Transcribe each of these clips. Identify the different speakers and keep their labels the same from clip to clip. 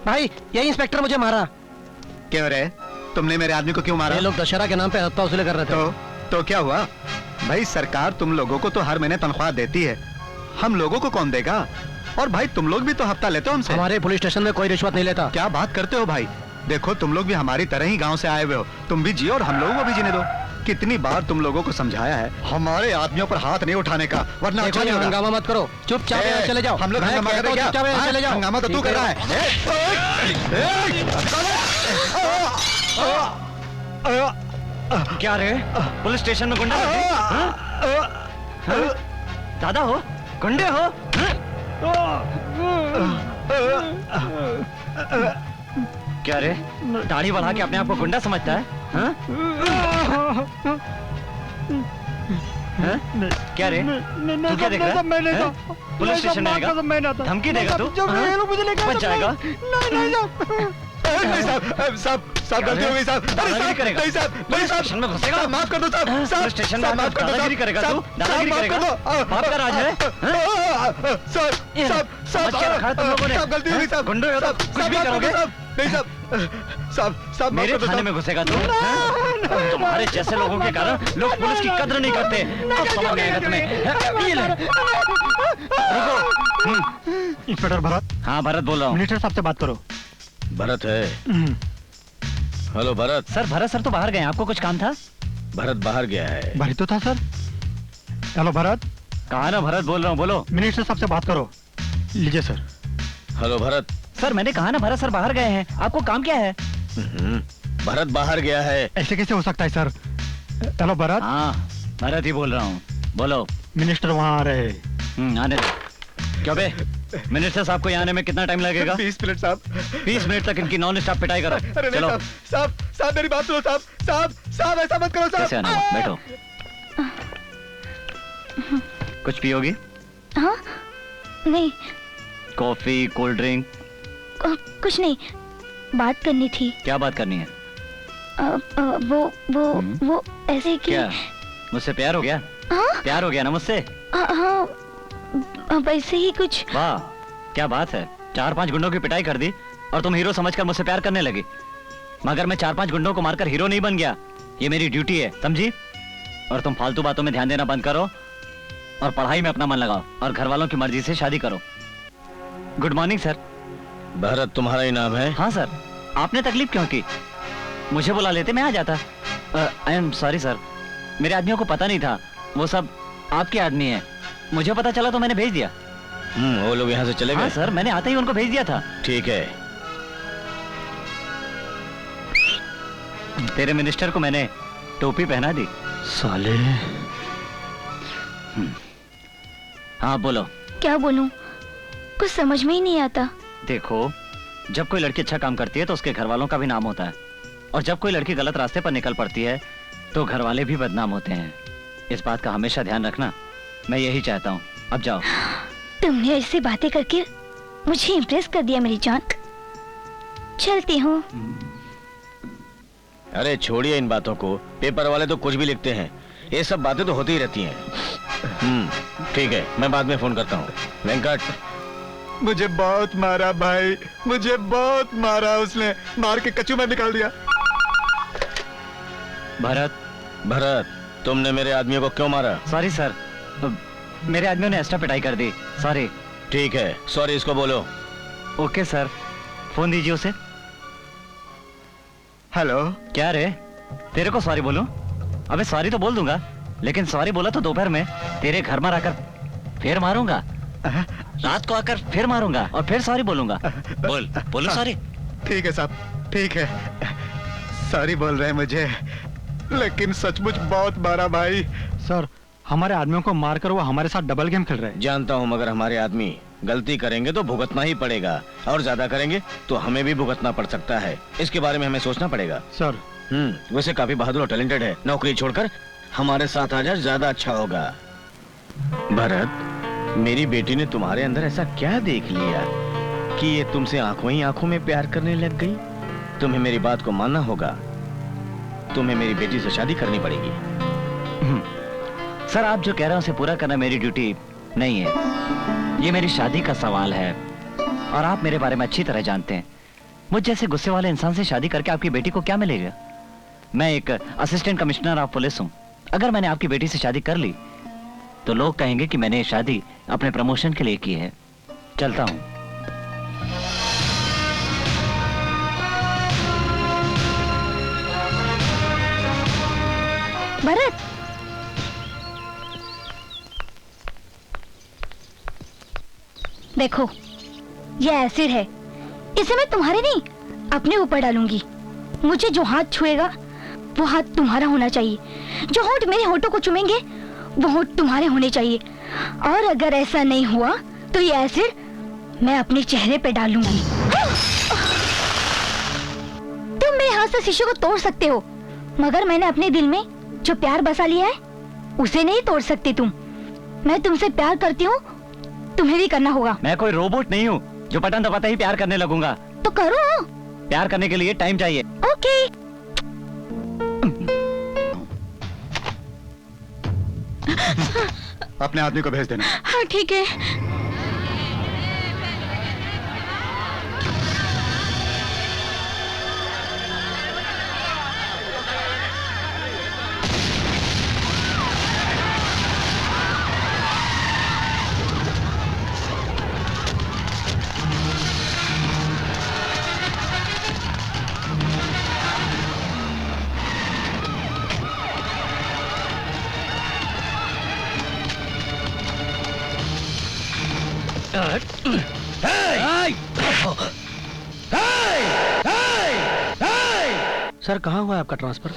Speaker 1: भाई यही इंस्पेक्टर मुझे मारा।
Speaker 2: क्यों रे? तुमने मेरे आदमी को क्यों मारा?
Speaker 1: ये लोग दशहरा के नाम पे हफ्ता वसूली कर रहे थे।
Speaker 2: तो क्या हुआ? भाई सरकार तुम लोगों को तो हर महीने तनख्वाह देती है, हम लोगों को कौन देगा? और भाई तुम लोग भी तो हफ्ता लेते हो हमसे।
Speaker 1: हमारे पुलिस स्टेशन में कोई रिश्वत नहीं लेता।
Speaker 2: क्या बात करते हो भाई? देखो तुम लोग भी हमारी तरह ही गांव से आए हुए हो, तुम भी जियो और हम लोगों को भी जीने दो। कितनी बार तुम लोगों को समझाया है हमारे आदमियों पर हाथ नहीं उठाने का, वरना अच्छा नहीं होगा।
Speaker 1: हंगामा मत करो, चुपचाप यहाँ चले जाओ।
Speaker 2: हम लोग हंगामा कर रहे हैं क्या?
Speaker 1: चले जाओ।
Speaker 2: हंगामा तो तू कर रहा है।
Speaker 3: क्या रे? पुलिस स्टेशन में गुंडा? दादा हो? गुंडे हो? क्या रे? दाढ़ी बढ़ा के अपने आप को गुंडा समझता है? हाँ? हाँ? क्या रे? तू क्या देख रहा है? पुलिस स्टेशन में आएगा? धमकी देगा तू? बच जाएगा?
Speaker 2: साहब गलती हो गई साहब। नहीं साहब
Speaker 3: स्टेशन में घुसेगा?
Speaker 2: माफ कर दो साहब।
Speaker 3: स्टेशन में माफ कर दो। दादागिरी करेगा तू? दादागिरी करेगा? बाप का राज है?
Speaker 2: साहब
Speaker 3: क्या रखा है तुम लोगों ने?
Speaker 2: गलती हो गई साहब।
Speaker 3: गुंडे हो तो कुछ भी करोगे?
Speaker 2: नहीं साहब
Speaker 3: मेरे थाने में घुसेगा तू? तुम्हारे जैसे लोगों के कारण लोग पुलिस की कद्र नहीं करते। अब समझ में आएगा तुम्हें। ये ले। रुको।
Speaker 4: इंस्पेक्टर भरत।
Speaker 3: हाँ भरत बोल रहा हूँ।
Speaker 4: मिनिस्टर साहब से बात करो।
Speaker 5: भरत है। Hello Bharat.
Speaker 3: Sir Bharat sir तो बाहर गए, आपको कुछ काम था?
Speaker 5: भरत बाहर गया है।
Speaker 4: भरी तो था सर। हेलो भरत।
Speaker 3: कहा ना भरत बोल रहा हूँ, बोलो।
Speaker 4: मिनिस्टर साहब से बात करो। लीजिए सर।
Speaker 5: हेलो भरत।
Speaker 3: सर मैंने कहा ना भरत सर बाहर गए हैं, आपको काम क्या है?
Speaker 5: भरत बाहर गया है।
Speaker 4: ऐसे कैसे हो सकता है सर? हेलो भरत।
Speaker 3: हाँ भरत ही बोल रहा हूँ, बोलो।
Speaker 4: मिनिस्टर वहाँ आ रहे हैं।
Speaker 3: आने दो। क्यों बे? मिनिस्टर साहब को यहाँ आने में कितना टाइम लगेगा?
Speaker 2: 20 मिनट साहब।
Speaker 3: 20 मिनट तक इनकी नॉन स्टॉप पिटाई करो।
Speaker 2: अरे
Speaker 3: चलो
Speaker 2: साहब मेरी बात सुनो साहब ऐसा मत करो साहब।
Speaker 3: कैसे आना? बैठो। कुछ पियोगी?
Speaker 6: हाँ नहीं।
Speaker 3: Coffee cold drink?
Speaker 6: कुछ नहीं, बात करनी थी।
Speaker 3: क्या बात करनी है?
Speaker 6: वो ऐसे कि
Speaker 3: क्या मुझसे प्यार हो गया?
Speaker 6: हाँ?
Speaker 3: प्यार हो गया ना मुझसे?
Speaker 6: हाँ वैसे ही कुछ।
Speaker 3: वाह क्या बात है, 4-5 गुंडों की पिटाई कर दी और तुम हीरो समझकर मुझसे प्यार करने लगी। मगर मैं 4-5 गुंडों को मारकर हीरो नहीं बन गया, ये मेरी ड्यूटी है, समझी? और तुम फालतू बातों में ध्यान देना बंद करो और पढ़ाई में अपना मन लगाओ और घर वालों की मर्जी से शादी करो। Good morning sir.
Speaker 5: भरत तुम्हारा ही नाम है?
Speaker 3: हाँ सर। आपने तकलीफ क्यों की? मुझे बुला लेते, मैं आ जाता। आई एम सॉरी सर, मेरे आदमियों को पता नहीं था वो सब आपके आदमी हैं। मुझे पता चला तो मैंने भेज दिया।
Speaker 5: वो लोग यहाँ से चले गए?
Speaker 3: हाँ सर, मैंने आते ही उनको भेज दिया था।
Speaker 5: ठीक है।
Speaker 3: तेरे मिनिस्टर को मैंने टोपी पहना दी।
Speaker 4: साले।
Speaker 3: हाँ बोलो।
Speaker 6: क्या बोलूं, कुछ समझ में ही नहीं आता।
Speaker 3: देखो, जब कोई लड़की अच्छा काम करती है तो उसके घर वालों का भी नाम होता है, और जब कोई लड़की गलत रास्ते पर निकल पड़ती है तो घर वाले भी बदनाम होते हैं। इस बात का हमेशा ध्यान रखना, मैं यही चाहता हूँ। अब जाओ।
Speaker 6: तुमने ऐसी बातें करके मुझे इम्प्रेस कर दिया मेरी जान, चलती हूँ।
Speaker 5: अरे छोड़िए इन बातों को, पेपर वाले तो कुछ भी लिखते हैं, ये सब बातें तो होती ही रहती हैं। ठीक है, मैं बाद में फोन करता हूँ। वेंकट।
Speaker 2: मुझे बहुत मारा भाई, मुझे बहुत मारा, उसने मार के कचू में निकाल दिया।
Speaker 5: भरत तुमने मेरे आदमियों को क्यों मारा?
Speaker 3: सॉरी सर, मेरे आदमियों ने एक्स्ट्रा पिटाई कर दी, सॉरी।
Speaker 5: ठीक है, सॉरी इसको बोलो।
Speaker 3: ओके सर, फोन दीजिए उसे।
Speaker 2: हेलो।
Speaker 3: क्या रे, तेरे को सॉरी बोलूं? अबे सॉरी तो बोल दूंगा, लेकिन सॉरी बोला तो दोपहर में तेरे घर में आकर फिर मारूंगा, रात को आकर फिर मारूंगा और फिर सॉरी बोलूंगा। बोलो सॉरी।
Speaker 2: ठीक है साहब, ठीक है, सॉरी बोल रहे हैं मुझे, लेकिन सचमुच बहुत मारा भाई।
Speaker 4: सर हमारे आदमियों को मारकर वो हमारे साथ डबल गेम खेल रहे हैं।
Speaker 5: जानता हूँ, मगर हमारे आदमी गलती करेंगे तो भुगतना ही पड़ेगा, और ज्यादा करेंगे तो हमें भी भुगतना पड़ सकता है। इसके बारे में हमें सोचना पड़ेगा।
Speaker 4: सर
Speaker 5: वैसे काफी बहादुर और टैलेंटेड है, नौकरी छोड़कर हमारे साथ आ जाए, ज्यादा अच्छा होगा। भरत, मेरी बेटी ने तुम्हारे अंदर ऐसा क्या देख लिया कि ये तुमसे आंखों ही आंखों में प्यार करने लग गई? तुम्हें मेरी बात को मानना होगा, तुम्हें मेरी बेटी से शादी करनी पड़ेगी।
Speaker 3: सर आप जो कह रहे हैं उसे पूरा करना मेरी ड्यूटी नहीं है, ये मेरी शादी का सवाल है और आप मेरे बारे में अच्छी तरह जानते हैं। मुझ जैसे गुस्से वाले इंसान से शादी करके आपकी बेटी को क्या मिलेगा? मैं एक असिस्टेंट कमिश्नर ऑफ पुलिस हूं। अगर मैंने आपकी बेटी से शादी कर ली तो लोग कहेंगे कि मैंने ये शादी अपने प्रमोशन के लिए की है। चलता हूं।
Speaker 6: भरत, देखो ये एसिड है, इसे मैं तुम्हारे नहीं अपने ऊपर डालूंगी। मुझे जो हाथ छुएगा वो हाथ तुम्हारा होना चाहिए, जो होंठ मेरे होठों को चूमेंगे वो होंठ तुम्हारे होने चाहिए। और अगर ऐसा नहीं हुआ तो ये एसिड मैं अपने चेहरे पे डालूंगी। तुम मेरे हाथ से शीशे को तोड़ सकते हो, मगर मैंने अपने दिल में जो प्यार बसा लिया है उसे नहीं तोड़ सकती तुम। मैं तुमसे प्यार करती हूँ, तुम्हें भी करना होगा।
Speaker 3: मैं कोई रोबोट नहीं हूँ जो बटन दबाते ही प्यार करने लगूंगा।
Speaker 6: तो करो।
Speaker 3: प्यार करने के लिए टाइम चाहिए।
Speaker 6: ओके।
Speaker 2: अपने आदमी को भेज देना।
Speaker 6: हाँ ठीक है।
Speaker 1: सर कहाँ हुआ है आपका ट्रांसफर?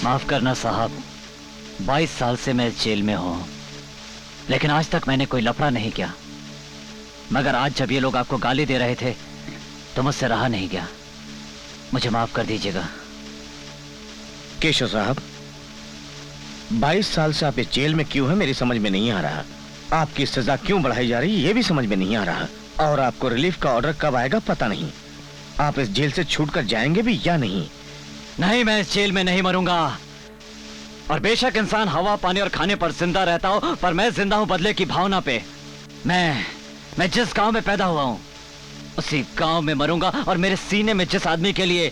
Speaker 3: माफ करना साहब, 22 साल से मैं जेल में हूं, लेकिन आज तक मैंने कोई लफड़ा नहीं किया। मगर आज जब ये लोग आपको गाली दे रहे थे तो मुझसे रहा नहीं गया। मुझे माफ कर दीजिएगा।
Speaker 5: केशव साहब, 22 साल से आप इस जेल में क्यों हैं मेरी समझ में नहीं आ रहा। आपकी सजा क्यों बढ़ाई जा रही है ये भी समझ में नहीं आ रहा, और आपको रिलीफ का ऑर्डर कब आएगा पता नहीं। आप इस जेल से छूटकर जाएंगे भी या नहीं?
Speaker 3: नहीं, मैं इस जेल में नहीं मरूंगा। और बेशक इंसान हवा, पानी और खाने पर जिंदा रहता हो, पर मैं जिंदा हूं बदले की भावना पे। मैं जिस गांव में पैदा हुआ हूं उसी गांव में मरूंगा, और मेरे सीने में जिस आदमी के लिए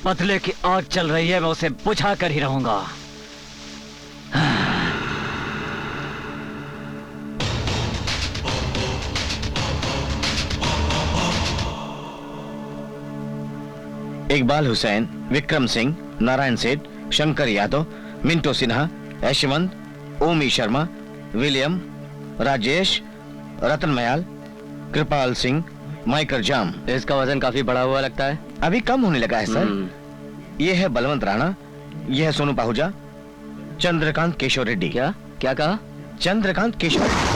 Speaker 3: बदले की आग चल रही है मैं उसे बुझा कर ही रहूंगा।
Speaker 5: इकबाल हुसैन, विक्रम सिंह, नारायण सेठ, शंकर यादव, मिंटो सिन्हा, यशवंत, ओमी शर्मा, विलियम, राजेश, रतन मयाल, कृपाल सिंह, माइकल जाम।
Speaker 3: इसका वजन काफी बड़ा हुआ लगता है।
Speaker 5: अभी कम होने लगा है सर। ये है बलवंत राणा, यह है सोनू पाहुजा, चंद्रकांत केशव रेड्डी।
Speaker 3: क्या क्या कहा?
Speaker 5: चंद्रकांत केशव रेड्डी।